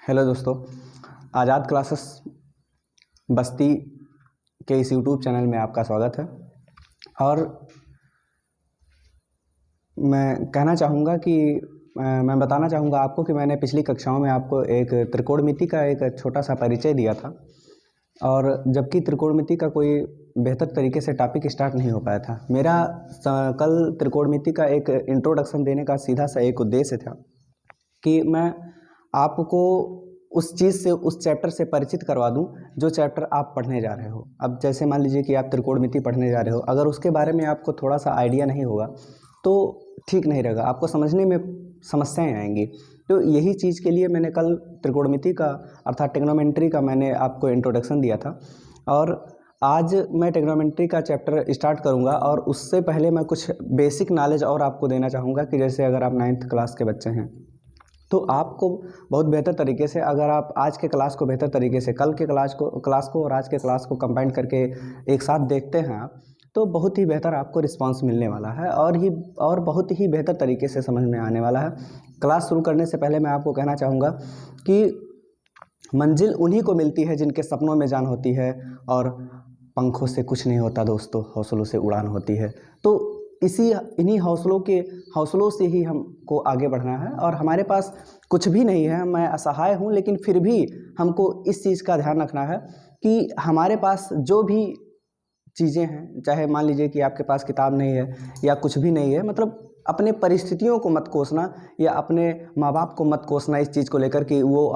Hello दोस्तों, आज़ाद classes बस्ती के इस यूट्यूब चैनल में आपका स्वागत है। और मैं बताना चाहूँगा आपको कि मैंने पिछली कक्षाओं में आपको एक त्रिकोणमिति का एक छोटा सा परिचय दिया था, और जबकि त्रिकोणमिति का कोई बेहतर तरीके से टॉपिक स्टार्ट नहीं हो पाया था। मेरा कल त्रिकोणमिति का एक इंट्रोडक्शन देने का सीधा सा एक उद्देश्य था कि मैं आपको उस चीज़ से, उस चैप्टर से परिचित करवा दूं जो चैप्टर आप पढ़ने जा रहे हो। अब जैसे मान लीजिए कि आप त्रिकोणमिति पढ़ने जा रहे हो, अगर उसके बारे में आपको थोड़ा सा आइडिया नहीं होगा तो ठीक नहीं रहेगा, आपको समझने में समस्याएं आएंगी। तो यही चीज़ के लिए मैंने कल त्रिकोणमिति का अर्थात ट्रिग्नोमेट्री का मैंने आपको इंट्रोडक्शन दिया था, और आज मैं ट्रिग्नोमेट्री का चैप्टर स्टार्ट करूंगा। और उससे पहले मैं कुछ बेसिक नॉलेज और आपको देना चाहूँगा कि जैसे अगर आप 9th क्लास के बच्चे हैं तो आपको बहुत बेहतर तरीके से, अगर आप आज के क्लास को बेहतर तरीके से कल के क्लास को और आज के क्लास को कंबाइन करके एक साथ देखते हैं आप, तो बहुत ही बेहतर आपको रिस्पांस मिलने वाला है और बहुत ही बेहतर तरीके से समझ में आने वाला है। क्लास शुरू करने से पहले मैं आपको कहना चाहूँगा कि मंजिल उन्हीं को मिलती है जिनके सपनों में जान होती है, और पंखों से कुछ नहीं होता दोस्तों, हौसलों से उड़ान होती है। तो इन्हीं हौसलों से ही हमको आगे बढ़ना है। और हमारे पास कुछ भी नहीं है, मैं असहाय हूँ, लेकिन फिर भी हमको इस चीज़ का ध्यान रखना है कि हमारे पास जो भी चीज़ें हैं, चाहे मान लीजिए कि आपके पास किताब नहीं है या कुछ भी नहीं है, मतलब अपने परिस्थितियों को मत कोसना या अपने माँ बाप को मत कोसना इस चीज़ को लेकर कि वो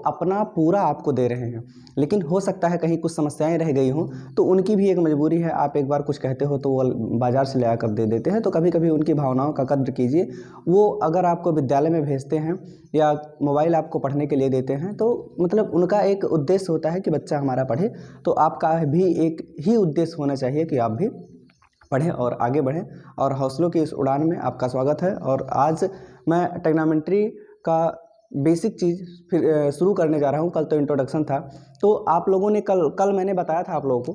अपना पूरा आपको दे रहे हैं, लेकिन हो सकता है कहीं कुछ समस्याएं रह गई हों, तो उनकी भी एक मजबूरी है। आप एक बार कुछ कहते हो तो वो बाज़ार से ले आकर दे देते हैं, तो कभी कभी उनकी भावनाओं का कद्र कीजिए। वो अगर आपको विद्यालय में भेजते हैं या मोबाइल आपको पढ़ने के लिए देते हैं, तो मतलब उनका एक उद्देश्य होता है कि बच्चा हमारा पढ़े, तो आपका भी एक ही उद्देश्य होना चाहिए कि आप भी पढ़ें और आगे बढ़ें। और हौसलों की इस उड़ान में आपका स्वागत है। और आज मैं ट्रिग्नोमेट्री का बेसिक चीज़ फिर शुरू करने जा रहा हूँ। कल तो इंट्रोडक्शन था, तो आप लोगों ने कल मैंने बताया था आप लोगों को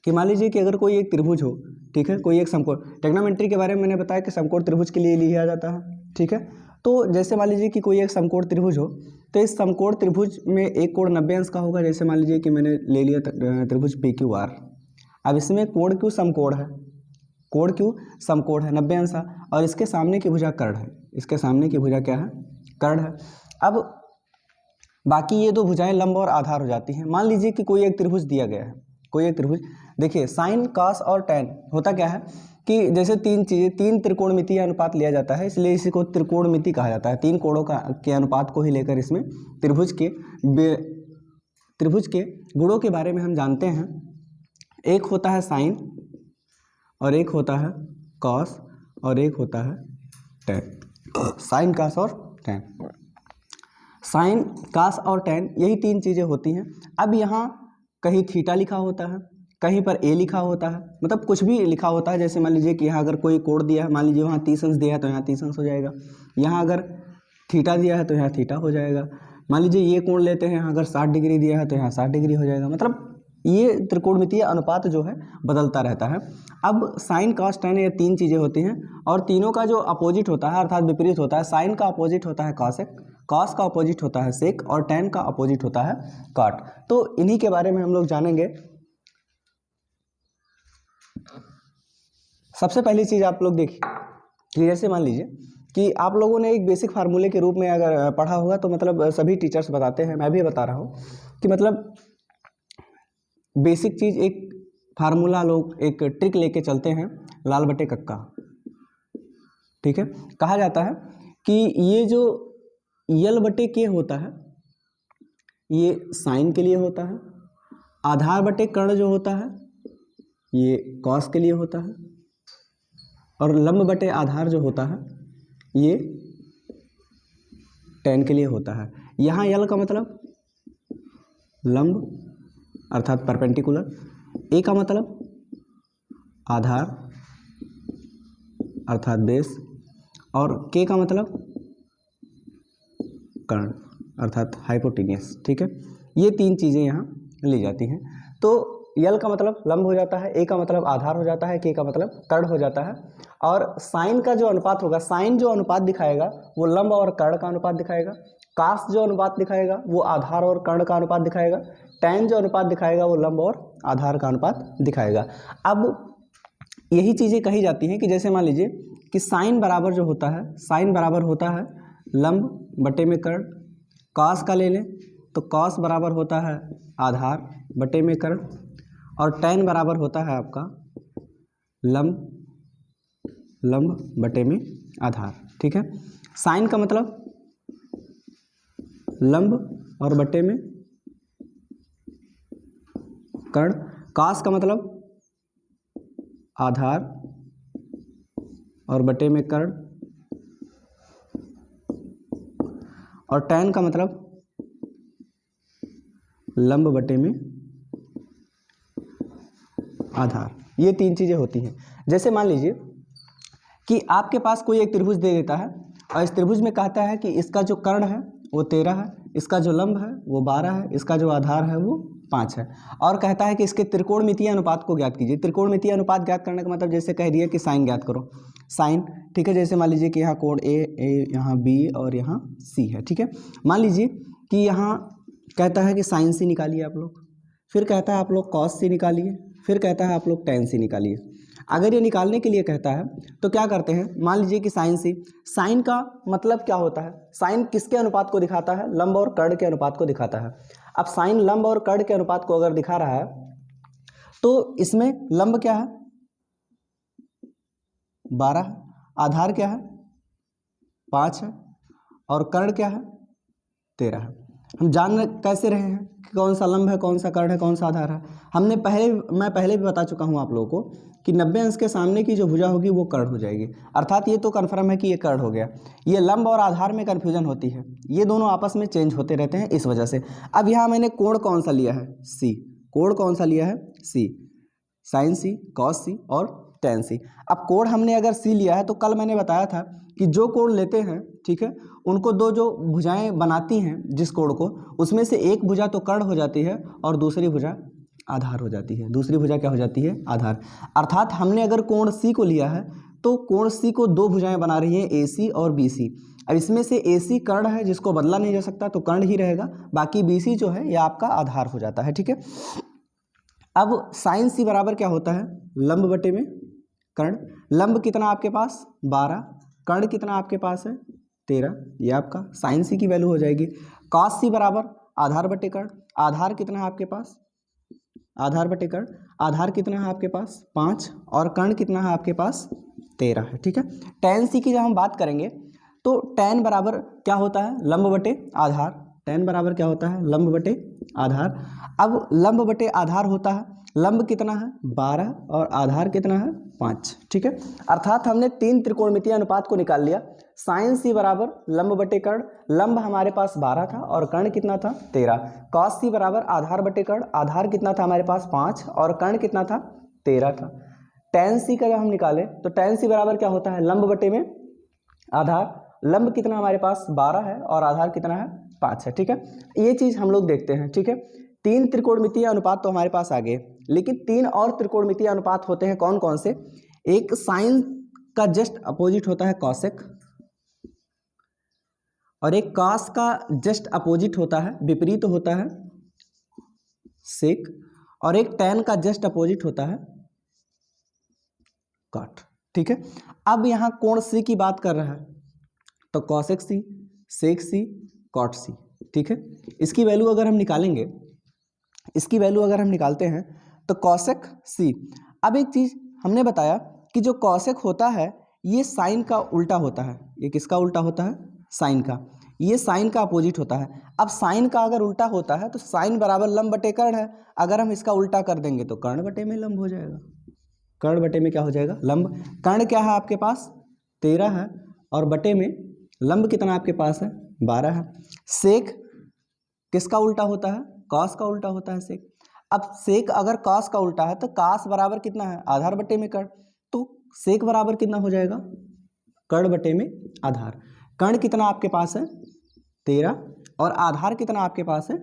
कि मान लीजिए कि अगर कोई एक त्रिभुज हो, ठीक है, कोई एक समकोण, ट्रिग्नोमेट्री के बारे में मैंने बताया कि समकोण त्रिभुज के लिए लिया जाता है, ठीक है। तो जैसे मान लीजिए कि कोई एक समकोण त्रिभुज हो, तो इस समकोण त्रिभुज में एक कोण 90 अंश का होगा। जैसे मान लीजिए कि मैंने ले लिया त्रिभुज PQR। अब इसमें कोण क्यों समकोण है, कोण क्यों समकोण है, 90 अंश, और इसके सामने की भुजा कर्ण है। इसके सामने की भुजा क्या है, कर्ण है। अब बाकी ये दो भुजाएं लंब और आधार हो जाती हैं। मान लीजिए कि कोई एक त्रिभुज दिया गया है, कोई एक त्रिभुज, देखिए साइन कॉस और टैन होता क्या है कि जैसे तीन त्रिकोणमितीय अनुपात लिया जाता है, इसलिए इसी को त्रिकोणमिति कहा जाता है। तीन कोणों के अनुपात को ही लेकर इसमें त्रिभुज के गुणों के बारे में हम जानते हैं। एक होता है साइन, और एक होता है कॉस, और एक होता है टैन। साइन कॉस और टैन, साइन कॉस और टैन, यही तीन चीज़ें होती हैं। अब यहाँ कहीं थीटा लिखा होता है, कहीं पर ए लिखा होता है, मतलब कुछ भी लिखा होता है। जैसे मान लीजिए कि यहाँ अगर कोई कोण दिया है, मान लीजिए वहाँ 30 अंश दिया है तो यहाँ 30 अंश हो जाएगा। यहाँ अगर थीटा दिया है तो यहाँ थीटा हो जाएगा। मान लीजिए ये कोण लेते हैं, यहाँ अगर 60 डिग्री दिया है तो यहाँ 60 डिग्री हो जाएगा। मतलब ये त्रिकोणमितीय अनुपात जो है बदलता रहता है। अब साइन कॉस टैन, ये तीन चीज़ें होती हैं, और तीनों का जो अपोजिट होता है अर्थात विपरीत होता है। साइन का अपोजिट होता है कॉसेक, कॉस का अपोजिट होता है सेक, और टैन का अपोजिट होता है कॉट। तो इन्हीं के बारे में हम लोग जानेंगे। सबसे पहली चीज़ आप लोग देखिए कि जैसे मान लीजिए कि आप लोगों ने एक बेसिक फार्मूले के रूप में अगर पढ़ा होगा, तो मतलब सभी टीचर्स बताते हैं, मैं भी बता रहा हूँ कि मतलब बेसिक चीज़, एक फार्मूला लोग एक ट्रिक लेके चलते हैं, लाल बटे कक्का, ठीक है। कहा जाता है कि ये जो यल बटे के होता है ये साइन के लिए होता है, आधार बटे कर्ण जो होता है ये कॉस के लिए होता है, और लंब बटे आधार जो होता है ये टैन के लिए होता है। यहाँ यल का मतलब लंब अर्थात परपेंडिकुलर, ए का मतलब आधार अर्थात बेस, और के का मतलब कर्ण अर्थात हाइपोटेन्यूस, ठीक है। ये तीन चीज़ें यहाँ ली जाती हैं। तो यल का मतलब लंब हो जाता है, ए का मतलब आधार हो जाता है, के का मतलब कर्ण हो जाता है, और साइन का जो अनुपात होगा, साइन जो अनुपात दिखाएगा वो लंब और कर्ण का अनुपात दिखाएगा, कास जो अनुपात दिखाएगा वो आधार और कर्ण का अनुपात दिखाएगा, tan जो अनुपात दिखाएगा वो लंब और आधार का अनुपात दिखाएगा। अब यही चीज़ें कही जाती हैं कि जैसे मान लीजिए कि साइन बराबर जो होता है, साइन बराबर होता है लंब बटे में कर्ण। कॉस का ले लें तो कॉस बराबर होता है आधार बटे में कर्ण, और tan बराबर होता है आपका लंब बटे में आधार। ठीक है, साइन का मतलब लंब और बटे में कर्ण, कॉस का मतलब आधार और बटे में कर्ण, और tan का मतलब लंब बटे में आधार। ये तीन चीजें होती हैं। जैसे मान लीजिए कि आपके पास कोई एक त्रिभुज दे देता है और इस त्रिभुज में कहता है कि इसका जो कर्ण है वो 13 है, इसका जो लंब है वो 12 है, इसका जो आधार है वो 5 है, और कहता है कि इसके त्रिकोणमितीय अनुपात को ज्ञात कीजिए। त्रिकोणमितीय अनुपात ज्ञात करने का मतलब जैसे कह दिया कि साइन ज्ञात करो, साइन। ठीक है, जैसे मान लीजिए कि यहाँ कोण ए, यहाँ बी और यहाँ सी है। ठीक है, मान लीजिए कि यहाँ कहता है कि साइन सी निकालिए आप लोग, फिर कहता है आप लोग कॉस सी निकालिए, फिर कहता है आप लोग tan सी निकालिए। अगर ये निकालने के लिए कहता है तो क्या करते हैं, मान लीजिए कि साइन सी, साइन का मतलब क्या होता है, साइन किसके अनुपात को दिखाता है, लंब और कर्ण के अनुपात को दिखाता है। अब साइन लंब और कर्ण के अनुपात को अगर दिखा रहा है तो इसमें लंब क्या है 12 है, आधार क्या है 5 है, और कर्ण क्या है 13 है। हम जान कैसे रहे हैं कि कौन सा लंब है, कौन सा कर्ण है, कौन सा आधार है। मैं पहले भी बता चुका हूं आप लोगों को कि 90 अंश के सामने की जो भुजा होगी वो कर्ण हो जाएगी, अर्थात ये तो कन्फर्म है कि ये कर्ण हो गया। ये लंब और आधार में कन्फ्यूजन होती है, ये दोनों आपस में चेंज होते रहते हैं इस वजह से। अब यहाँ मैंने कोण कौन सा लिया है, सी। कोण कौन सा लिया है, सी। साइन सी, कॉस सी और tan सी। अब कोण हमने अगर सी लिया है तो कल मैंने बताया था कि जो कोण लेते हैं, ठीक है, उनको दो जो भुजाएं बनाती हैं जिस कोण को, उसमें से एक भुजा तो कर्ण हो जाती है और दूसरी भुजा आधार हो जाती है। दूसरी भुजा क्या हो जाती है, आधार। अर्थात हमने अगर कोण सी को लिया है तो कोण सी को दो भुजाएं बना रही हैं, AC और BC। अब इसमें से AC कर्ण है जिसको बदला नहीं जा सकता तो कर्ण ही रहेगा, बाकी BC जो है यह आपका आधार हो जाता है। ठीक है, अब साइन सी बराबर क्या होता है, लंब बटे में कर्ण। लंब कितना आपके पास 12, कर्ण कितना आपके पास है 13, ये आपका साइन सी की वैल्यू हो जाएगी। कॉस सी बराबर आधार बटे कर्ण। आधार कितना है आपके पास, आधार बटे कर्ण। आधार कितना है आपके पास 5, और कर्ण कितना है आपके पास 13 है। ठीक है, tan सी की जब हम बात करेंगे तो tan बराबर क्या होता है, लंब बटे आधार। tan बराबर क्या होता है, लंब बटे आधार। अब लंब बटे आधार होता है, लंब कितना है 12 और आधार कितना है 5। ठीक है, अर्थात हमने तीन त्रिकोणमितीय अनुपात को निकाल लिया। साइन सी बराबर लंब बटे कर्ण, लंब हमारे पास 12 था और कर्ण कितना था 13। कॉस सी बराबर आधार बटे कर्ण, आधार कितना था हमारे पास 5 और कर्ण कितना था 13 था। tan सी का जब हम निकाले तो tan सी बराबर क्या होता है, लंब बटे में आधार। लंब कितना हमारे पास 12 है और आधार कितना है 5 है। ठीक है, ये चीज हम लोग देखते हैं। ठीक है, तीन त्रिकोणमितीय अनुपात तो हमारे पास आ गए, लेकिन तीन और त्रिकोणमितीय अनुपात होते हैं। कौन कौन से, एक साइन का जस्ट अपोजिट होता है कॉसेक, और एक कॉस का जस्ट अपोजिट होता है, विपरीत होता है सेक, और एक tan का जस्ट अपोजिट होता है कॉट। ठीक है, अब यहां कोण सी की बात कर रहा है तो कॉसेक सी, सेक सी, कॉट सी। ठीक है, इसकी वैल्यू अगर हम निकालेंगे, इसकी वैल्यू अगर हम निकालते हैं तो कॉसेक सी। अब एक चीज हमने बताया कि जो कॉसेक होता है ये साइन का उल्टा होता है। ये किसका उल्टा होता है, साइन का। ये साइन का अपोजिट होता है। अब साइन का अगर उल्टा होता है तो साइन बराबर लंब बटे कर्ण है, अगर हम इसका उल्टा कर देंगे तो कर्ण बटे में लंब हो जाएगा। कर्ण बटे में क्या हो जाएगा, लंब। कर्ण क्या है आपके पास 13 है, और बटे में लंब कितना आपके पास है 12 है। सेक किसका उल्टा होता है, कॉस का उल्टा होता है सेक। अब सेक अगर कॉस का उल्टा है तो कॉस बराबर कितना है, आधार बटे में कर्ण, तो सेक बराबर कितना हो जाएगा, कर्ण बटे में आधार। कर्ण कितना आपके पास है 13, और आधार कितना आपके पास है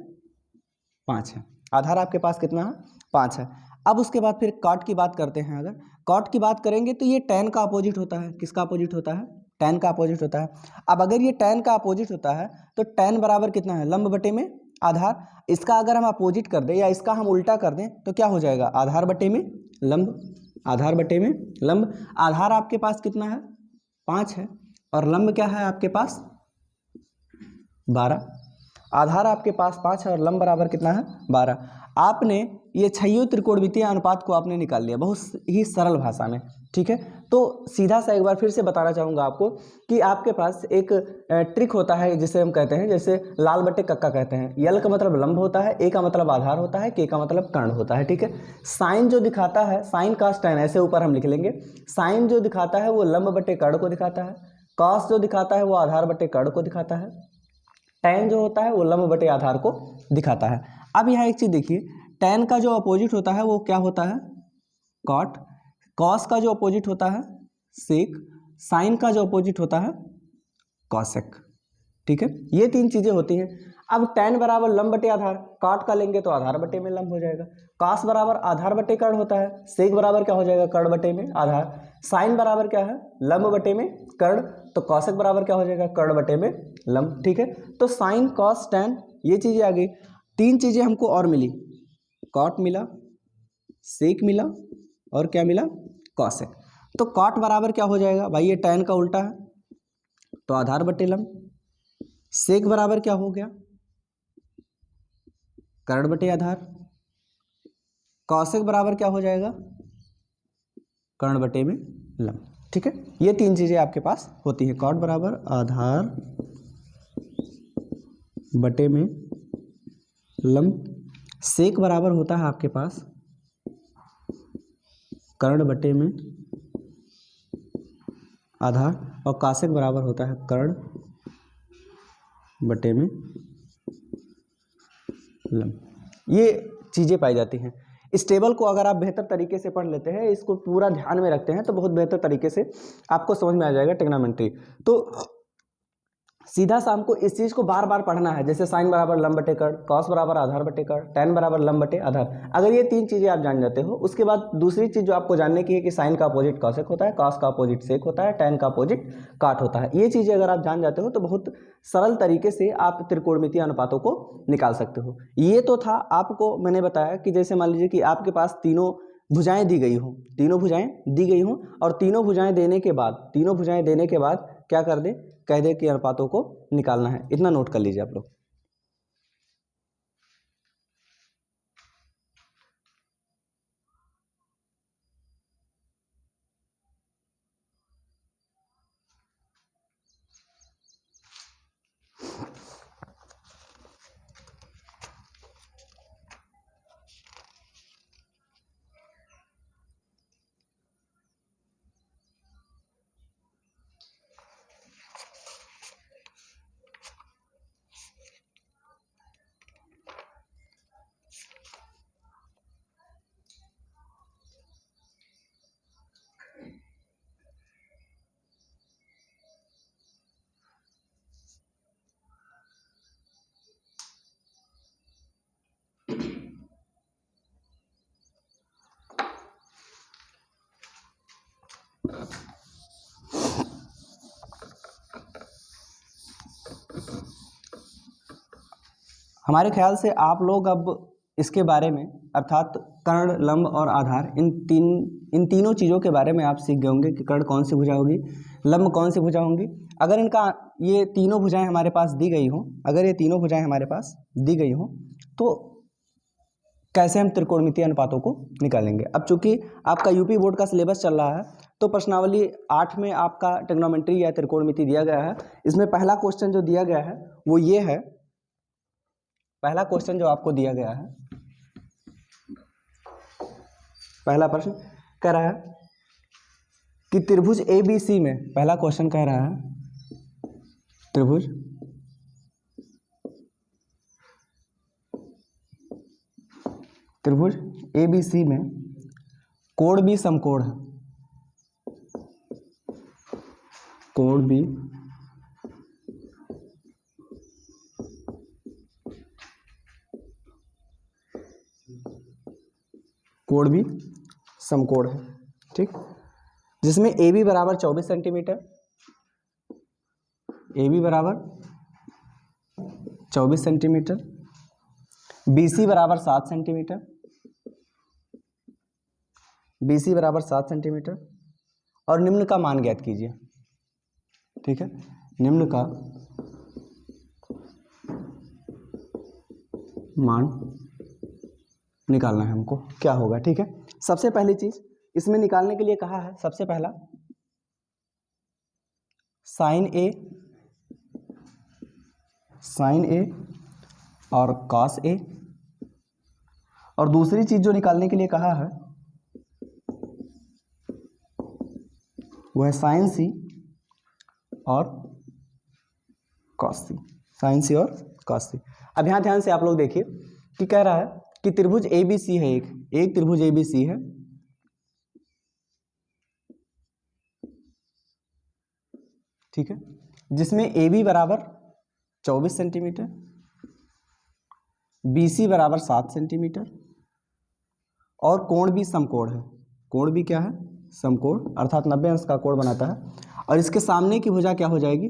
5 है। आधार आपके पास कितना है 5 है। अब उसके बाद फिर कॉट की बात करते हैं। अगर कॉट की बात करेंगे तो ये tan का अपोजिट होता है, किसका अपोजिट होता है, tan का अपोजिट होता है। अब अगर ये tan का अपोजिट होता है तो tan बराबर कितना है, लंब बटे में आधार। इसका अगर हम अपोजिट कर दें या इसका हम उल्टा कर दें तो क्या हो जाएगा, आधार बटे में लंब, आधार बटे में लंब। आधार आपके पास कितना है, 5 है, और लंब क्या है आपके पास 12। आधार आपके पास 5 है और लंब बराबर कितना है 12। आपने ये छहियों त्रिकोणमितीय अनुपात को आपने निकाल लिया बहुत ही सरल भाषा में, ठीक है। तो सीधा सा एक बार फिर से बताना चाहूँगा आपको कि आपके पास एक ट्रिक होता है जिसे हम कहते हैं, जैसे लाल बटे कक्का कहते हैं। यल का मतलब लंब होता है, ए का मतलब आधार होता है, के का मतलब कर्ण होता है, ठीक है। साइन जो दिखाता है, साइन कास टैन ऐसे ऊपर हम लिख लेंगे। साइन जो दिखाता है वो लंब बटे कर्ण को दिखाता है, कॉस जो दिखाता है वो आधार बटे कर्ण को दिखाता है, टैन जो होता है वो लंब बटे आधार को दिखाता है। अब यहाँ एक चीज़ देखिए, टैन का जो अपोजिट होता है वो क्या होता है, कॉट। कॉस का जो अपोजिट होता है सेक। साइन का जो अपोजिट होता है कॉसेक, ठीक है। ये 3 चीज़ें होती हैं। अब टैन बराबर लंब बटे आधार, काट का लेंगे तो आधार बटे में लंब हो जाएगा। कॉस बराबर आधार बटे कर्ण होता है, सेक बराबर क्या हो जाएगा, कर्ण बटे में आधार। साइन बराबर क्या है, लंब बटे में कर्ण, तो कॉसेक बराबर क्या हो जाएगा, कर्ण बटे में लंब, ठीक है। तो साइन कॉस टैन ये चीज़ें आ गई। 3 चीज़ें हमको और मिली, कॉट मिला, सेक मिला और क्या मिला, कॉसेक। तो कॉट बराबर क्या हो जाएगा भाई, ये टैन का उल्टा है तो आधार बटे लंब। सेक बराबर क्या हो गया, कर्ण बटे आधार। कॉसेक बराबर क्या हो जाएगा, कर्ण बटे में लंब, ठीक है। ये 3 चीजें आपके पास होती है, कॉट बराबर आधार बटे में लंब, सेक बराबर होता है आपके पास कर्ण बटे में आधार, और कॉसेक बराबर होता है कर्ण बटे में लंब। ये चीज़ें पाई जाती हैं। इस टेबल को अगर आप बेहतर तरीके से पढ़ लेते हैं, इसको पूरा ध्यान में रखते हैं तो बहुत बेहतर तरीके से आपको समझ में आ जाएगा ट्रिग्नोमेट्री। तो सीधा सा हमको इस चीज़ को बार बार पढ़ना है, जैसे साइन बराबर लंब बटे कर्ण, कॉस बराबर आधार बटे कर्ण, टैन बराबर लंब बटे आधार। अगर ये 3 चीज़ें आप जान जाते हो, उसके बाद दूसरी चीज़ जो आपको जानने की है कि साइन का अपोजिट कॉसेक होता है, कॉस का अपोजिट सेक होता है, टैन का अपोजिट काट होता है। ये चीज़ें अगर आप जान जाते हो तो बहुत सरल तरीके से आप त्रिकोणमितीय अनुपातों को निकाल सकते हो। ये तो था, आपको मैंने बताया कि जैसे मान लीजिए कि आपके पास तीनों भुजाएं दी गई हों, तीनों भुजाएं दी गई हों, और तीनों भुजाएं देने के बाद क्या कर दे, कह दे कि अनुपातों को निकालना है। इतना नोट कर लीजिए आप लोग। हमारे ख्याल से आप लोग अब इसके बारे में, अर्थात कर्ण, लंब और आधार, इन तीनों चीज़ों के बारे में आप सीख गए होंगे कि कर्ण कौन सी भुजा होगी, लंब कौन सी भुजा होंगी। अगर इनका ये तीनों भुजाएं हमारे पास दी गई हों, अगर ये तीनों भुजाएं हमारे पास दी गई हों तो कैसे हम त्रिकोणमितीय अनुपातों को निकालेंगे। अब चूंकि आपका यूपी बोर्ड का सिलेबस चल रहा है तो प्रश्नावली 8 में आपका ट्रिग्नोमेट्री या त्रिकोणमिति दिया गया है। इसमें पहला क्वेश्चन जो दिया गया है वो ये है, पहला क्वेश्चन जो आपको दिया गया है, पहला प्रश्न कह रहा है कि त्रिभुज ABC में, पहला क्वेश्चन कह रहा है त्रिभुज ABC में कोण B समकोण है, कोण B समकोण है, ठीक, जिसमें AB बराबर 24 सेंटीमीटर, ए बी बराबर 24 सेंटीमीटर, बी सी बराबर 7 सेंटीमीटर, बी सी बराबर 7 सेंटीमीटर, और निम्न का मान ज्ञात कीजिए। ठीक है, निम्न का मान निकालना है हमको, क्या होगा। ठीक है, सबसे पहली चीज इसमें निकालने के लिए कहा है, सबसे पहला साइन ए और कॉस ए, और दूसरी चीज जो निकालने के लिए कहा है वो है साइन सी और कॉस सी, साइन सी और कॉस सी। अब यहां ध्यान से आप लोग देखिए कि कह रहा है कि त्रिभुज ABC है, एक त्रिभुज ABC है, ठीक है, जिसमें AB बराबर 24 सेंटीमीटर, BC बराबर 7 सेंटीमीटर, और कोण भी समकोण है। कोण भी क्या है? समकोण, अर्थात 90 अंश का कोण बनाता है। और इसके सामने की भुजा क्या हो जाएगी?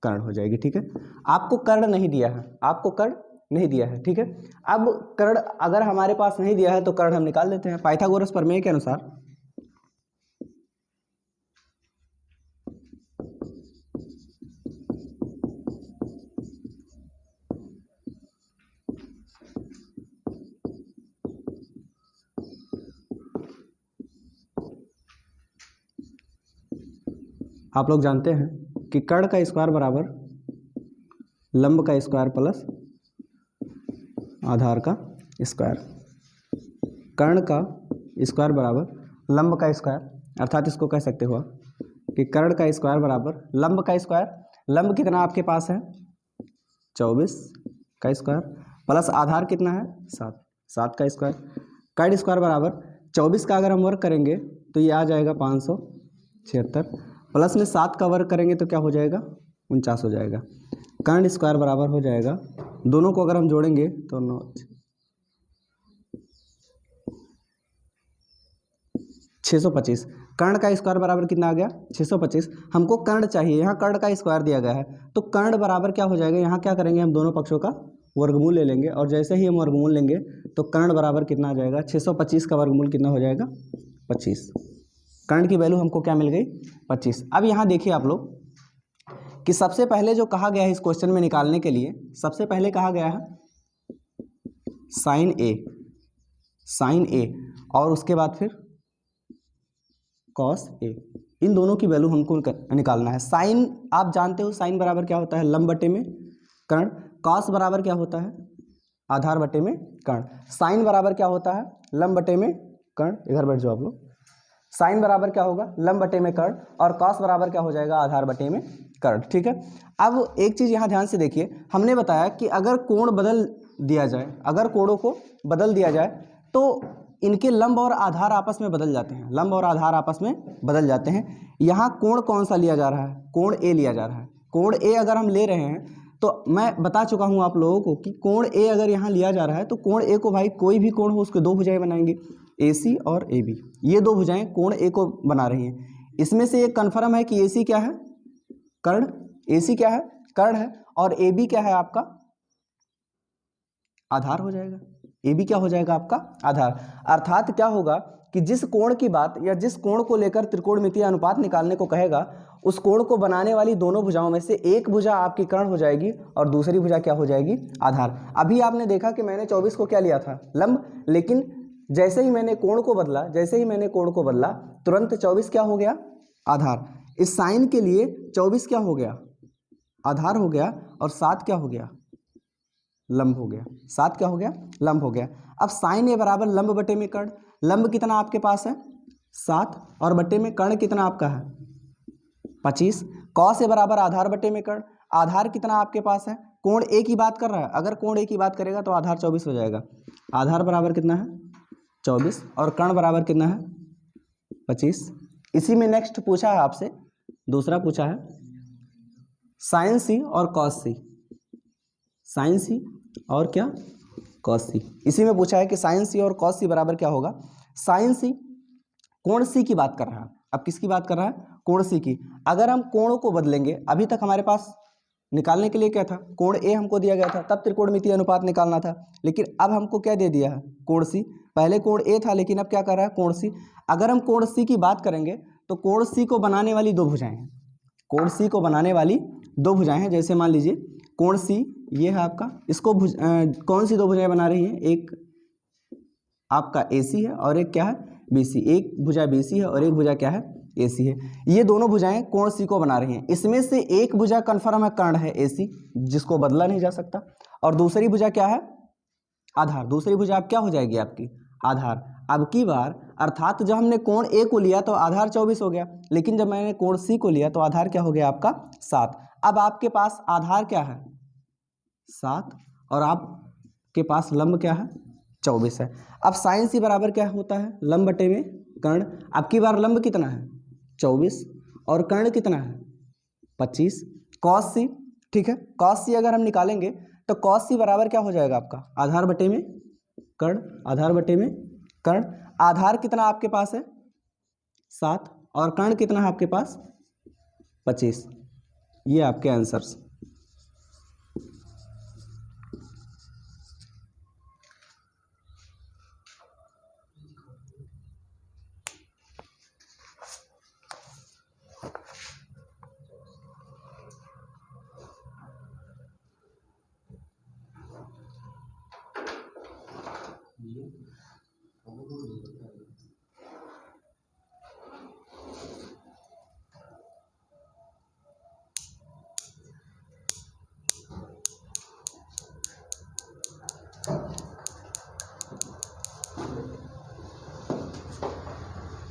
कर्ण हो जाएगी। ठीक है, आपको कर्ण नहीं दिया है, आपको कर्ण नहीं दिया है। ठीक है, अब कर्ण अगर हमारे पास नहीं दिया है तो कर्ण हम निकाल लेते हैं पाइथागोरस प्रमेय के अनुसार। आप लोग जानते हैं कि कर्ण का स्क्वायर बराबर लंब का स्क्वायर प्लस आधार का स्क्वायर। कर्ण का स्क्वायर बराबर लंब का स्क्वायर, अर्थात इसको कह सकते हो कि कर्ण का स्क्वायर बराबर लंब का स्क्वायर। लंब कितना आपके पास है? 24 का स्क्वायर, प्लस आधार कितना है? 7, 7 का स्क्वायर। कर्ण स्क्वायर बराबर 24 का अगर हम वर्ग करेंगे तो ये आ जाएगा 576, प्लस में 7 का वर्ग करेंगे तो क्या हो जाएगा? 49 हो जाएगा। कर्ण स्क्वायर बराबर हो जाएगा, दोनों को अगर हम जोड़ेंगे तो 9 625। कर्ण का स्क्वायर बराबर कितना आ गया? 625। हमको कर्ण चाहिए, यहाँ कर्ण का स्क्वायर दिया गया है, तो कर्ण बराबर क्या हो जाएगा? यहाँ क्या करेंगे हम? दोनों पक्षों का वर्गमूल ले लेंगे, और जैसे ही हम वर्गमूल लेंगे तो कर्ण बराबर कितना आ जाएगा? 625 का वर्गमूल कितना हो जाएगा? 25। कर्ण की वैल्यू हमको क्या मिल गई? 25। अब यहाँ देखिए आप लोग कि सबसे पहले जो कहा गया है इस क्वेश्चन में निकालने के लिए, सबसे पहले कहा गया है साइन ए और उसके बाद फिर कॉस ए, इन दोनों की वैल्यू हमको निकालना है। साइन आप जानते हो, साइन बराबर क्या होता है? लंब बटे में कर्ण। कॉस बराबर क्या होता है? आधार बटे में कर्ण। साइन बराबर क्या होता है? लंब बटे में कर्ण। इधर बैठ जाओ आप लोग। साइन बराबर क्या होगा? लंब बटे में कर्ण, और कॉस बराबर क्या हो जाएगा? आधार बटे में कर्ण। ठीक है, अब एक चीज यहां ध्यान से देखिए, हमने बताया कि अगर कोण बदल दिया जाए, अगर कोणों को बदल दिया जाए तो इनके लंब और आधार आपस में बदल जाते हैं, लंब और आधार आपस में बदल जाते हैं। यहाँ कोण कौन सा लिया जा रहा है? कोण ए लिया जा रहा है। कोण ए अगर हम ले रहे हैं तो मैं बता चुका हूं आप लोगों को कि कोण ए अगर यहाँ लिया जा रहा है तो कोण ए को भाई कोई भी कोण हो उसके दो भुजाएं बनाएंगे, AC और AB। ये दो भुजाएं कोण ए को बना रही हैं। इसमें से एक कन्फर्म है कि AC क्या है? कर्ण। AC क्या है? कर्ण है। और AB क्या है? आपका आधार हो जाएगा। AB क्या हो जाएगा? आपका आधार। अर्थात क्या होगा कि जिस कोण की बात या जिस कोण को लेकर त्रिकोणमितीय अनुपात निकालने को कहेगा, उस कोण को बनाने वाली दोनों भुजाओं में से एक भुजा आपकी कर्ण हो जाएगी और दूसरी भुजा क्या हो जाएगी? आधार। अभी आपने देखा कि मैंने 24 को क्या लिया था? लंब, लेकिन जैसे ही मैंने कोण को बदला, तुरंत 24 क्या हो गया? आधार। इस साइन के लिए 24 क्या हो गया? आधार हो गया, और 7 क्या हो गया? लंब हो गया। 7 क्या हो गया? लंब हो गया। अब साइन ए बराबर लंब बटे में कर्ण। लंब कितना आपके पास है? 7, और बटे में कर्ण कितना आपका है? 25। कॉस ए बराबर आधार बटे में कर्ण। आधार कितना आपके पास है? कोण ए की बात कर रहा है, अगर कोण ए की बात करेगा तो आधार 24 हो जाएगा। आधार बराबर कितना है? 24, और कर्ण बराबर कितना है? 25। इसी में नेक्स्ट पूछा है आपसे, दूसरा पूछा है साइन सी और कॉस सी। साइन सी और क्या? कॉस सी। इसी में पूछा है कि साइन सी और कॉस सी बराबर क्या होगा? साइन सी कोण सी की बात कर रहा है। अब किसकी बात कर रहा है? कोण सी की। अगर हम कोणों को बदलेंगे, अभी तक हमारे पास निकालने के लिए क्या था, कोण ए हमको दिया गया था, तब त्रिकोणमितीय अनुपात निकालना था। लेकिन अब हमको क्या दे दिया है, कोण सी। पहले कोण ए था, लेकिन अब क्या कर रहा है, कोण सी। अगर हम कोण सी की बात करेंगे तो कोण सी को बनाने वाली दो भुजाएं हैं, कोण सी को बनाने वाली दो भुजाएं हैं। जैसे मान लीजिए कोण सी ये है आपका, इसको कौन सी दो भुजाएं बना रही हैं, एक आपका AC है और एक क्या है, BC। एक भुजा BC है और एक भुजा क्या है, AC है। ये दोनों भुजाएं कोण C को बना रही हैं। इसमें से एक भुजा कन्फर्म है, कर्ण है AC, जिसको बदला नहीं जा सकता, और दूसरी भुजा क्या है, आधार। दूसरी भुजा अब क्या हो जाएगी आपकी, आधार। अब की बार अर्थात जब हमने कोण A को लिया तो आधार 24 हो गया, लेकिन जब मैंने कोण C को लिया तो आधार क्या हो गया आपका 7। अब आपके पास आधार क्या है 7 और आपके पास लंब क्या है 24 है। अब साइन सी बराबर क्या होता है, लंब बटे में कर्ण। अब की बार लंब कितना है 24 और कर्ण कितना है 25, कॉस सी। ठीक है, कॉस सी अगर हम निकालेंगे तो कॉस सी बराबर क्या हो जाएगा आपका, आधार बटे में कर्ण, आधार बटे में कर्ण। आधार कितना आपके पास है 7 और कर्ण कितना है आपके पास 25। ये आपके आंसर्स।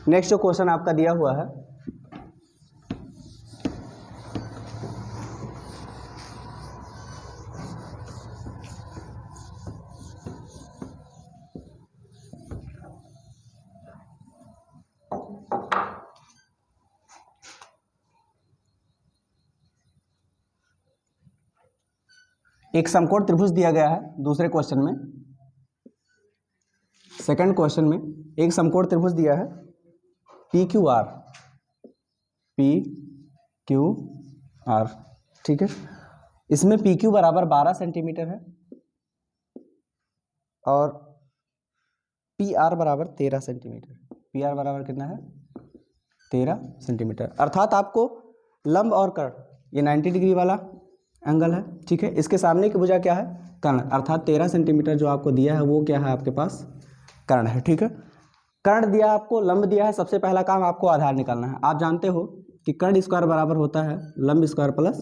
नेक्स्ट जो क्वेश्चन आपका दिया हुआ है, एक समकोण त्रिभुज दिया गया है दूसरे क्वेश्चन में, सेकंड क्वेश्चन में एक समकोण त्रिभुज दिया है PQR, PQR। ठीक है, इसमें PQ बराबर 12 सेंटीमीटर है और PR बराबर 13 सेंटीमीटर। PR बराबर कितना है 13 सेंटीमीटर। अर्थात आपको लंब और कर्ण ये 90 डिग्री वाला एंगल है। ठीक है, इसके सामने की भुजा क्या है कर्ण, अर्थात 13 सेंटीमीटर जो आपको दिया है वो क्या है आपके पास कर्ण है। ठीक है, कर्ण दिया आपको, लंब दिया है, सबसे पहला काम आपको आधार निकालना है। आप जानते हो कि कर्ण स्क्वायर बराबर होता है लंब स्क्वायर प्लस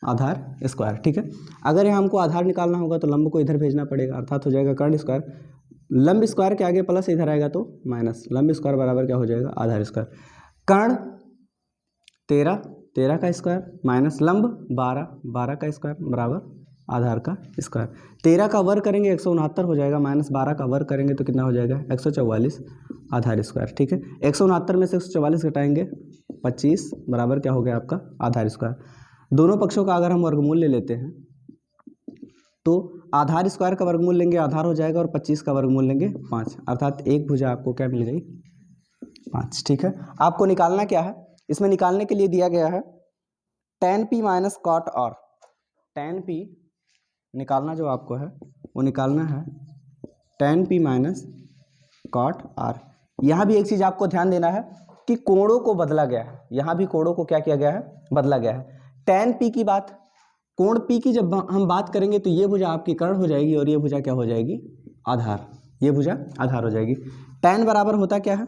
आधार स्क्वायर। ठीक है, अगर यहाँ हमको आधार निकालना होगा तो लंब को इधर भेजना पड़ेगा, अर्थात हो जाएगा कर्ण स्क्वायर, लंब स्क्वायर के आगे प्लस इधर आएगा तो माइनस, लंब स्क्वायर बराबर क्या हो जाएगा आधार स्क्वायर। कर्ण 13, 13 का स्क्वायर माइनस लंब 12, 12 का स्क्वायर बराबर आधार का स्क्वायर। 13 का वर्ग करेंगे 169 हो जाएगा, माइनस 12 का वर्ग करेंगे तो कितना हो जाएगा 144 आधार स्क्वायर। ठीक है, 169 में से 144 घटाएंगे 25 बराबर क्या हो गया आपका आधार स्क्वायर। दोनों पक्षों का अगर हम वर्गमूल ले लेते हैं तो आधार स्क्वायर का वर्गमूल लेंगे आधार हो जाएगा और 25 का वर्गमूल लेंगे 5, अर्थात एक भुजा आपको क्या मिल गई 5। ठीक है, आपको निकालना क्या है, इसमें निकालने के लिए दिया गया है tan P minus cot R। tan P निकालना जो आपको है वो निकालना है tan P minus cot R। यहाँ भी एक चीज़ आपको ध्यान देना है कि कोणों को बदला गया है, यहाँ भी कोणों को क्या किया गया है बदला गया है। tan P की बात, कोण P की जब हम बात करेंगे तो ये भुजा आपकी कर्ण हो जाएगी और ये भुजा क्या हो जाएगी आधार, ये भुजा आधार हो जाएगी। tan बराबर होता क्या है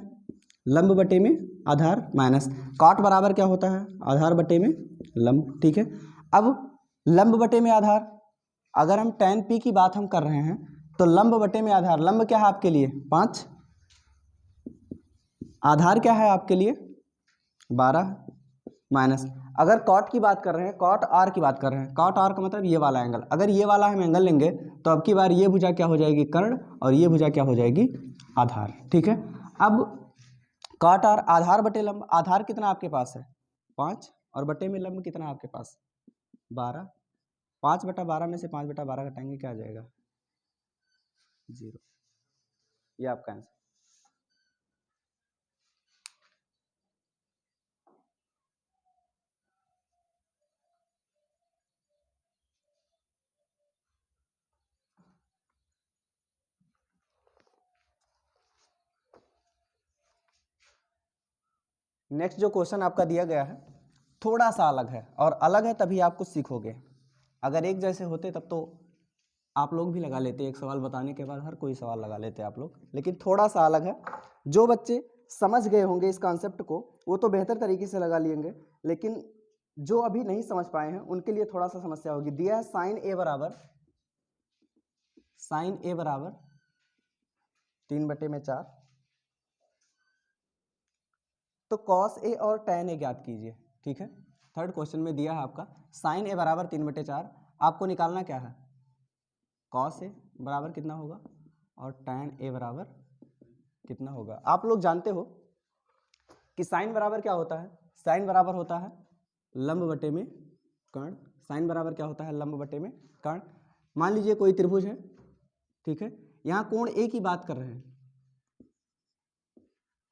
लंब बटे में आधार माइनस कॉट बराबर क्या होता है आधार बटे में लंब। ठीक है, अब लंब बटे में आधार, अगर हम tan P की बात हम कर रहे हैं तो लंब बटे में आधार, लंब क्या है आपके लिए 5, आधार क्या है आपके लिए 12 माइनस, अगर कॉट की बात कर रहे हैं, कॉट R की बात कर रहे हैं, कॉट R का मतलब ये वाला एंगल, अगर ये वाला हम एंगल लेंगे तो अब की बार ये भुजा क्या हो जाएगी कर्ण और ये भुजा क्या हो जाएगी आधार। ठीक है, अब कॉट R आधार बटे लंब, आधार कितना आपके पास है 5 और बटे में लंब कितना आपके पास 12, 5/12 में से 5/12 घटाएंगे क्या आ जाएगा 0। ये आपका आंसर। नेक्स्ट जो क्वेश्चन आपका दिया गया है थोड़ा सा अलग है, और अलग है तभी आप कुछ सीखोगे। अगर एक जैसे होते तब तो आप लोग भी लगा लेते, एक सवाल बताने के बाद हर कोई सवाल लगा लेते आप लोग, लेकिन थोड़ा सा अलग है। जो बच्चे समझ गए होंगे इस कॉन्सेप्ट को वो तो बेहतर तरीके से लगा लेंगे, लेकिन जो अभी नहीं समझ पाए हैं उनके लिए थोड़ा सा समस्या होगी। दिया है साइन ए बराबर 3/4, तो कॉस ए और टैन ए ज्ञात कीजिए। ठीक है, थर्ड क्वेश्चन में दिया है आपका साइन ए बराबर 3/4, आपको निकालना क्या है, कॉस ए बराबर कितना होगा और टैन ए बराबर कितना होगा। आप लोग जानते हो कि साइन बराबर क्या होता है, साइन बराबर होता है लंब बटे में कर्ण। साइन बराबर क्या होता है, लंब बटे में कर्ण। मान लीजिए कोई त्रिभुज है, ठीक है, यहां कोण ए की बात कर रहे हैं,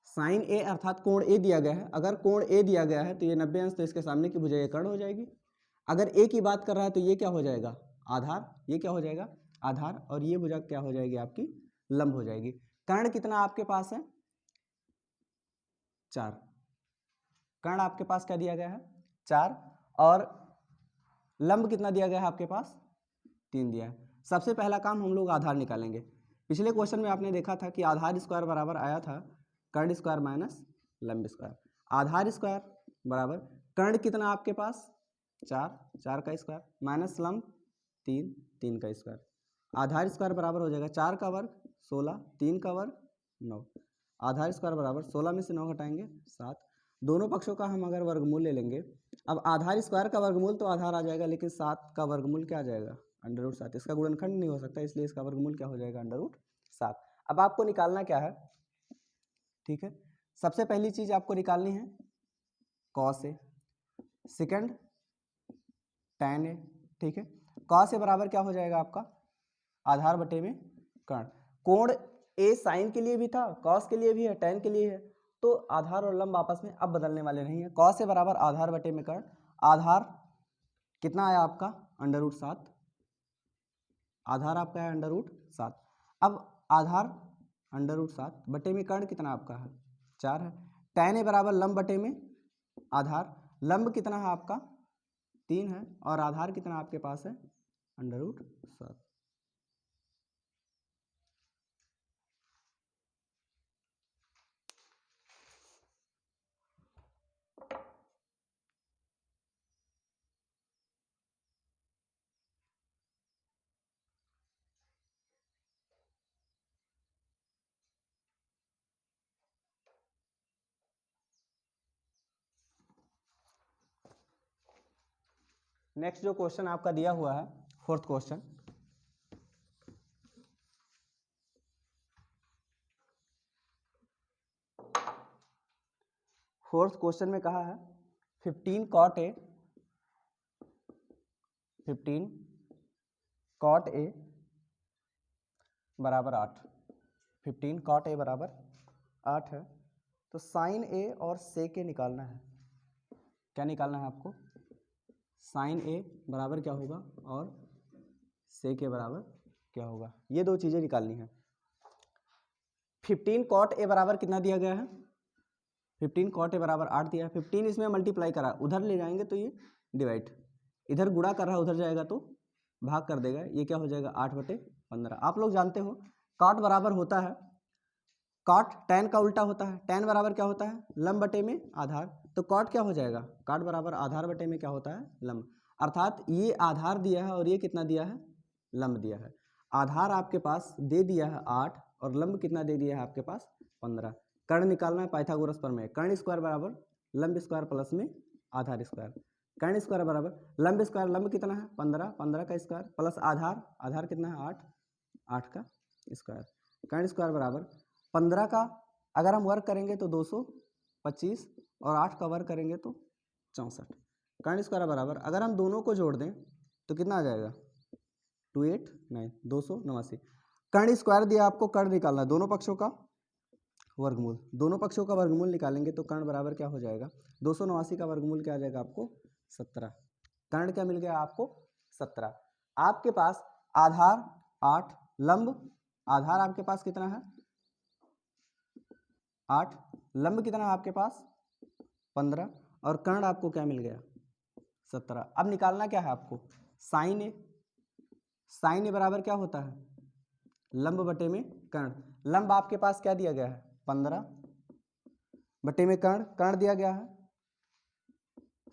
साइन ए अर्थात कोण ए दिया गया है। अगर कोण ए दिया गया है तो ये 90 अंश, तो इसके सामने की भुजा ये कर्ण हो जाएगी। अगर ए की बात कर रहा है तो ये क्या हो जाएगा, आधार, ये क्या हो जाएगा आधार, और ये भुजा क्या हो जाएगी आपकी लंब हो जाएगी। कर्ण कितना आपके पास है 4, कर्ण आपके पास क्या दिया गया है 4, और लंब कितना दिया गया है आपके पास 3 दिया है। सबसे पहला काम हम लोग आधार निकालेंगे। पिछले क्वेश्चन में आपने देखा था कि आधार स्क्वायर बराबर आया था कर्ण स्क्वायर माइनस लंब स्क्वायर। आधार स्क्वायर बराबर कर्ण कितना आपके पास 4, 4 का स्क्वायर माइनस लंब 3, 3 का स्क्वायर। आधार स्क्वायर बराबर हो जाएगा 4 का वर्ग 16, 3 का वर्ग 9। आधार स्क्वायर बराबर 16 में से 9 घटाएंगे 7। दोनों पक्षों का हम अगर वर्गमूल ले लेंगे, अब आधार स्क्वायर का वर्गमूल तो आधार आ जाएगा, लेकिन 7 का वर्गमूल क्या आ जाएगा √7। इसका गुणनखंड नहीं हो सकता, इसलिए इसका वर्गमूल क्या हो जाएगा √7। अब आपको निकालना क्या है, ठीक है, सबसे पहली चीज आपको निकालनी है cos A, second tan A. ठीक है, कॉस ए बराबर क्या हो जाएगा आपका आधार बटे में कर्ण। कोण ए साइन के लिए भी था, कॉस के लिए भी है, टैन के लिए है, तो आधार और लंब आपस में अब बदलने वाले नहीं है। कॉस ए बराबर आधार बटे में कर्ण। आधार कितना आया आपका √7, आधार आपका है √7। अब आधार √7 बटे में कर्ण कितना आपका है 4 है। टैन ए बराबर लंब बटे में आधार, लंब कितना है आपका 3 है, और आधार कितना आपके पास है √7। नेक्स्ट जो क्वेश्चन आपका दिया हुआ है फोर्थ क्वेश्चन, फोर्थ क्वेश्चन में कहा है 15 cot a बराबर 8, 15 cot a बराबर 8 है, तो साइन ए और सेक ए निकालना है। क्या निकालना है आपको, साइन ए बराबर क्या होगा और सेक ए बराबर क्या होगा, ये दो चीजें निकालनी है। 15 cot ए बराबर कितना दिया गया है, 15 cot ए बराबर 8 दिया है। 15 इसमें मल्टीप्लाई करा, उधर ले जाएंगे तो ये डिवाइड, इधर गुणा कर रहा है उधर जाएगा तो भाग कर देगा, ये क्या हो जाएगा 8/15। आप लोग जानते हो cot बराबर होता है, cot tan का उल्टा होता है, tan बराबर क्या होता है लंब बटे में आधार, तो cot क्या हो जाएगा cot बराबर आधार बटे में क्या होता है लंब, अर्थात ये आधार दिया है और ये कितना दिया है लंब दिया है। आधार आपके पास दे दिया है 8 और लंब कितना दे दिया है आपके पास 15। कर्ण निकालना है पाइथागोरस प्रमेय, कर्ण स्क्वायर बराबर लंब स्क्वायर प्लस में आधार स्क्वायर। कर्ण स्क्वायर बराबर लंब स्क्वायर, लंब कितना है 15, 15 का स्क्वायर प्लस आधार, आधार कितना है 8, 8 का स्क्वायर। कर्ण स्क्वायर बराबर 15 का अगर हम वर्ग करेंगे तो 225 और 8 का वर्ग करेंगे तो 64। कर्ण स्क्वायर बराबर अगर हम दोनों को जोड़ दें तो कितना आ जाएगा 289, 289। कर्ण स्क्वायर दिया आपको, कर्ण निकालना है, दोनों पक्षों का वर्गमूल, दोनों पक्षों का वर्गमूल निकालेंगे तो कर्ण बराबर क्या हो जाएगा 289 का वर्गमूल क्या आ जाएगा आपको 17। कर्ण क्या मिल गया आपको 17। आपके पास आधार 8, लंब आधार आपके पास कितना है 8, लंब कितना है आपके पास 15 और कर्ण आपको क्या मिल गया 17। अब निकालना क्या है आपको साइन ए। साइन ए बराबर क्या होता है लंब बटे में कर्ण। लंब आपके पास क्या दिया गया है 15 बटे में कर्ण, कर्ण दिया गया है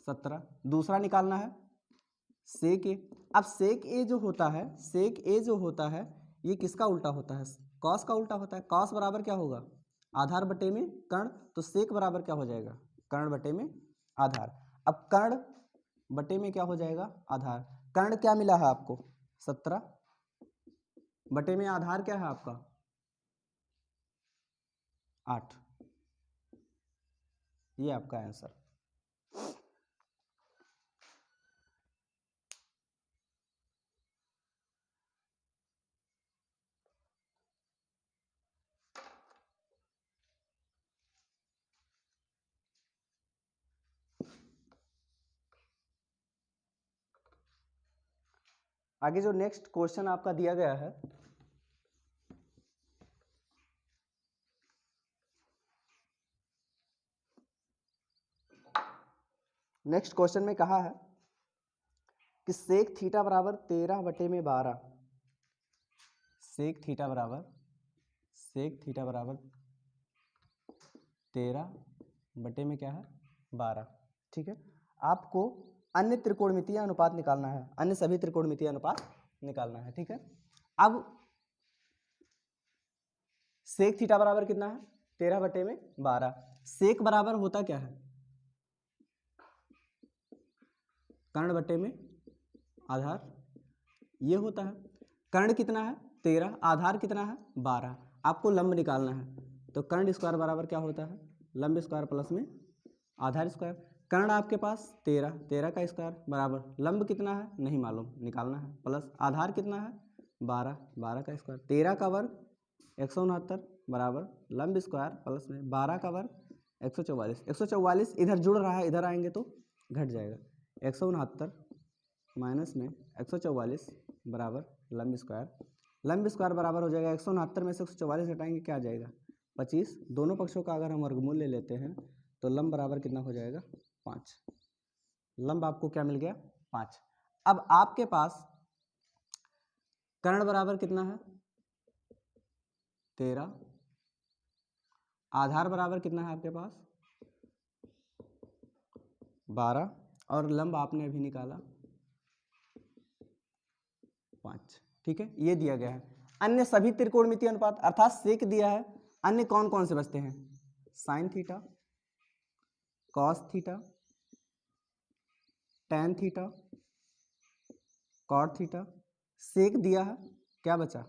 17। दूसरा निकालना है सेक ए। अब सेक ए जो होता है, सेक ए जो होता है ये किसका उल्टा होता है कॉस का उल्टा होता है। कॉस बराबर क्या होगा आधार बटे में कर्ण, तो सेक बराबर क्या हो जाएगा कर्ण बटे में आधार। अब कर्ण बटे में क्या हो जाएगा आधार। कर्ण क्या मिला है आपको 17 बटे में आधार क्या है आपका 8। ये आपका आंसर। आगे जो नेक्स्ट क्वेश्चन आपका दिया गया है, नेक्स्ट क्वेश्चन में कहा है कि सेक थीटा बराबर 13 बटे में 12। सेक थीटा बराबर 13 बटे में क्या है 12। ठीक है, आपको अन्य त्रिकोणमितीय अनुपात निकालना है, अन्य सभी त्रिकोणमितीय अनुपात निकालना है। ठीक है, अब सेक थीटा बराबर कितना है 13 बटे में 12। सेक बराबर होता क्या है कर्ण बटे में आधार, ये होता है। कर्ण कितना है 13, आधार कितना है 12। आपको लंब निकालना है, तो कर्ण स्क्वायर बराबर क्या होता है लंब स्क्वायर प्लस में आधार स्क्वायर। कर्ण आपके पास 13, 13 का स्क्वायर बराबर लंब कितना है नहीं मालूम, निकालना है, प्लस आधार कितना है 12, 12 का स्क्वायर। 13 का वर्ग 169 बराबर लंब स्क्वायर प्लस में 12 का वर्ग 144। 144 इधर जुड़ रहा है, इधर आएंगे तो घट जाएगा। 169 माइनस में 144 बराबर लंब स्क्वायर। लंब स्क्वायर बराबर हो जाएगा 169 में से 144 घटाएंगे क्या आ जाएगा 25। दोनों पक्षों का अगर हम वर्गमूल ले लेते हैं तो लंब बराबर कितना हो जाएगा 5। लंब आपको क्या मिल गया 5। अब आपके पास कर्ण बराबर कितना है 13, आधार बराबर कितना है आपके पास 12 और लंब आपने अभी निकाला 5। ठीक है, ये दिया गया है। अन्य सभी त्रिकोणमितीय अनुपात अर्थात सेक दिया है, अन्य कौन कौन से बचते हैं sine theta, cos theta, tan theta, cot theta. Sec दिया है, क्या बचा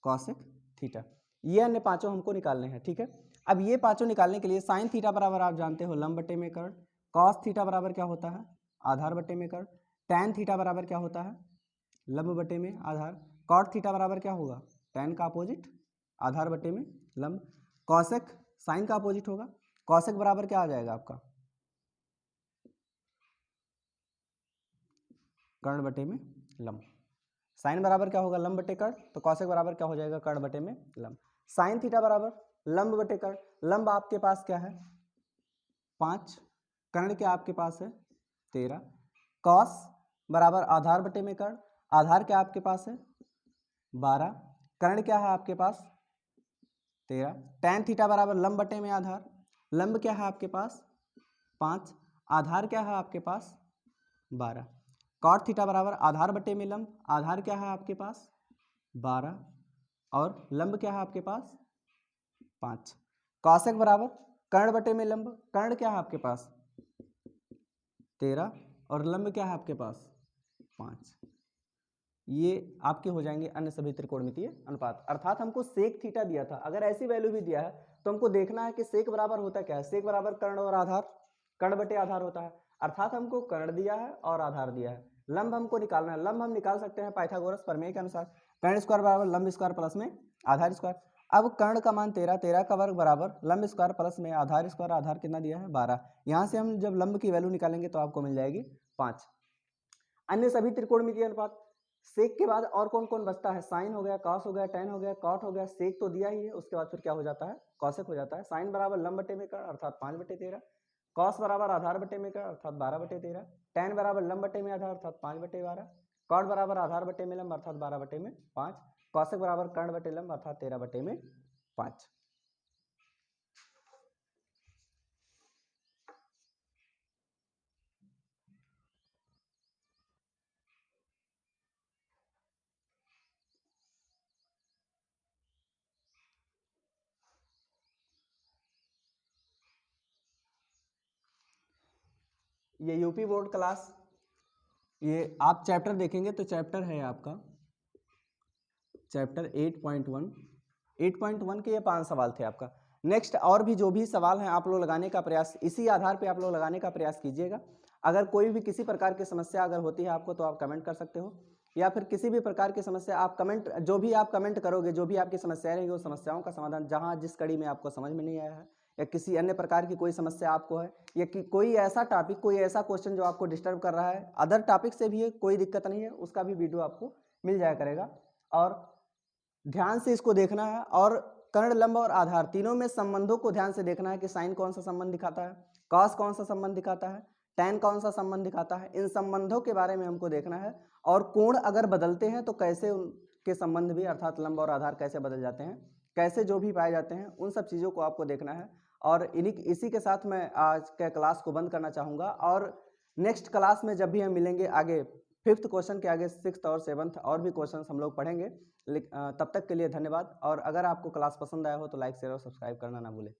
कॉसेक थीटा। ये अन्य पांचों हमको निकालने हैं। ठीक है, अब ये पांचों निकालने के लिए साइन थीटा बराबर आप जानते हो लंब बटे में कर्ण, कॉस थीटा बराबर क्या होता है आधार बटे में कर्ण, टैन थीटा बराबर क्या होता है लंब बटे में आधार, कॉट थीटा बराबर क्या होगा टैन का अपोजिट आधार बटे में लंब, कॉसेक साइन का अपोजिट होगा, कॉसेक बराबर क्या आ जाएगा आपका कर्ण बटे में लंब। साइन बराबर क्या होगा लंब बटे कर्ण, तो कॉसेक बराबर क्या हो जाएगा कर्ण बटे में लंब। साइन थीटा बराबर लंब बटे कर्ण, लंब आपके पास क्या है 5, कर्ण क्या आपके पास है 13, कॉस बराबर आधार बटे में कर्ण, आधार क्या आपके पास है 12, कर्ण क्या है आपके पास 13, टैन थीटा बराबर लंब बटे में आधार, लंब क्या है आपके पास 5, आधार क्या है आपके पास 12, कॉट थीटा बराबर आधार बटे में लंब, आधार क्या है आपके पास 12 और लंब क्या है आपके पास 5, कॉसेक बराबर कर्ण बटे में लंब, कर्ण क्या है आपके पास 13 और लंब क्या है आपके पास 5। ये आपके हो जाएंगे अन्य सभी त्रिकोणमितीय अनुपात। अर्थात हमको सेक थीटा दिया था, अगर ऐसी वैल्यू भी दिया है तो हमको देखना है कि सेक बराबर होता क्या है। सेक बराबर कर्ण और आधार, कर्ण बटे आधार होता है, अर्थात हमको कर्ण दिया है और आधार दिया है। लंब हमको निकालना है, लंब हम निकाल सकते हैं पाइथागोरस प्रमेय के अनुसार, कर्ण स्क्वायर बराबर लंब स्क्वायर प्लस में आधार स्क्वायर। अब कर्ण का मान 13, 13 का वर्ग बराबर लंब स्क्वायर प्लस में आधार स्क्वायर, आधार कितना दिया है 12। यहाँ से हम जब लंब की वैल्यू निकालेंगे तो आपको मिल जाएगी 5। अन्य सभी त्रिकोणमितीय अनुपात, सेक के बाद और कौन कौन बचता है साइन हो गया, कॉस हो गया, टैन हो गया, कॉट हो गया, सेक तो दिया ही है, उसके बाद फिर क्या हो जाता है कॉसेक हो जाता है। साइन बराबर लंब बटे में कर्ण अर्थात 5 बटे 13, कॉस बराबर आधार बटे में का अर्थात 12/13, tan बराबर लंब बटे में आधार अर्थात 5/12, कॉट बराबर आधार बटे में लंब अर्थात 12/5, कौशिक बराबर कर्ण बटे लंब अर्थात 13/5। ये यूपी बोर्ड क्लास, ये आप चैप्टर देखेंगे तो चैप्टर है आपका चैप्टर 8.1। 8.1 के ये 5 सवाल थे आपका। नेक्स्ट और भी जो भी सवाल हैं आप लोग लगाने का प्रयास, इसी आधार पे आप लोग लगाने का प्रयास कीजिएगा। अगर कोई भी किसी प्रकार की समस्या अगर होती है आपको तो आप कमेंट कर सकते हो, या फिर किसी भी प्रकार की समस्या आप कमेंट, जो भी आप कमेंट करोगे, जो भी आपकी समस्याएं रहेंगी, वो समस्याओं का समाधान जहाँ जिस कड़ी में आपको समझ में नहीं आया है, या किसी अन्य प्रकार की कोई समस्या आपको है, या कि कोई ऐसा टॉपिक, कोई ऐसा क्वेश्चन जो आपको डिस्टर्ब कर रहा है, अदर टॉपिक से भी है, कोई दिक्कत नहीं है, उसका भी वीडियो आपको मिल जाया करेगा। और ध्यान से इसको देखना है, और कर्ण, लंब और आधार तीनों में संबंधों को ध्यान से देखना है कि साइन कौन सा संबंध दिखाता है, कॉस कौन सा संबंध दिखाता है, टैन कौन सा संबंध दिखाता है। इन संबंधों के बारे में हमको देखना है, और कोण अगर बदलते हैं तो कैसे उनके संबंध भी अर्थात लंब और आधार कैसे बदल जाते हैं, कैसे जो भी पाए जाते हैं, उन सब चीज़ों को आपको देखना है। और इसी के साथ मैं आज के क्लास को बंद करना चाहूँगा, और नेक्स्ट क्लास में जब भी हम मिलेंगे आगे 5th क्वेश्चन के आगे 6th और 7th और भी क्वेश्चन हम लोग पढ़ेंगे। तब तक के लिए धन्यवाद, और अगर आपको क्लास पसंद आया हो तो लाइक शेयर और सब्सक्राइब करना ना भूलें।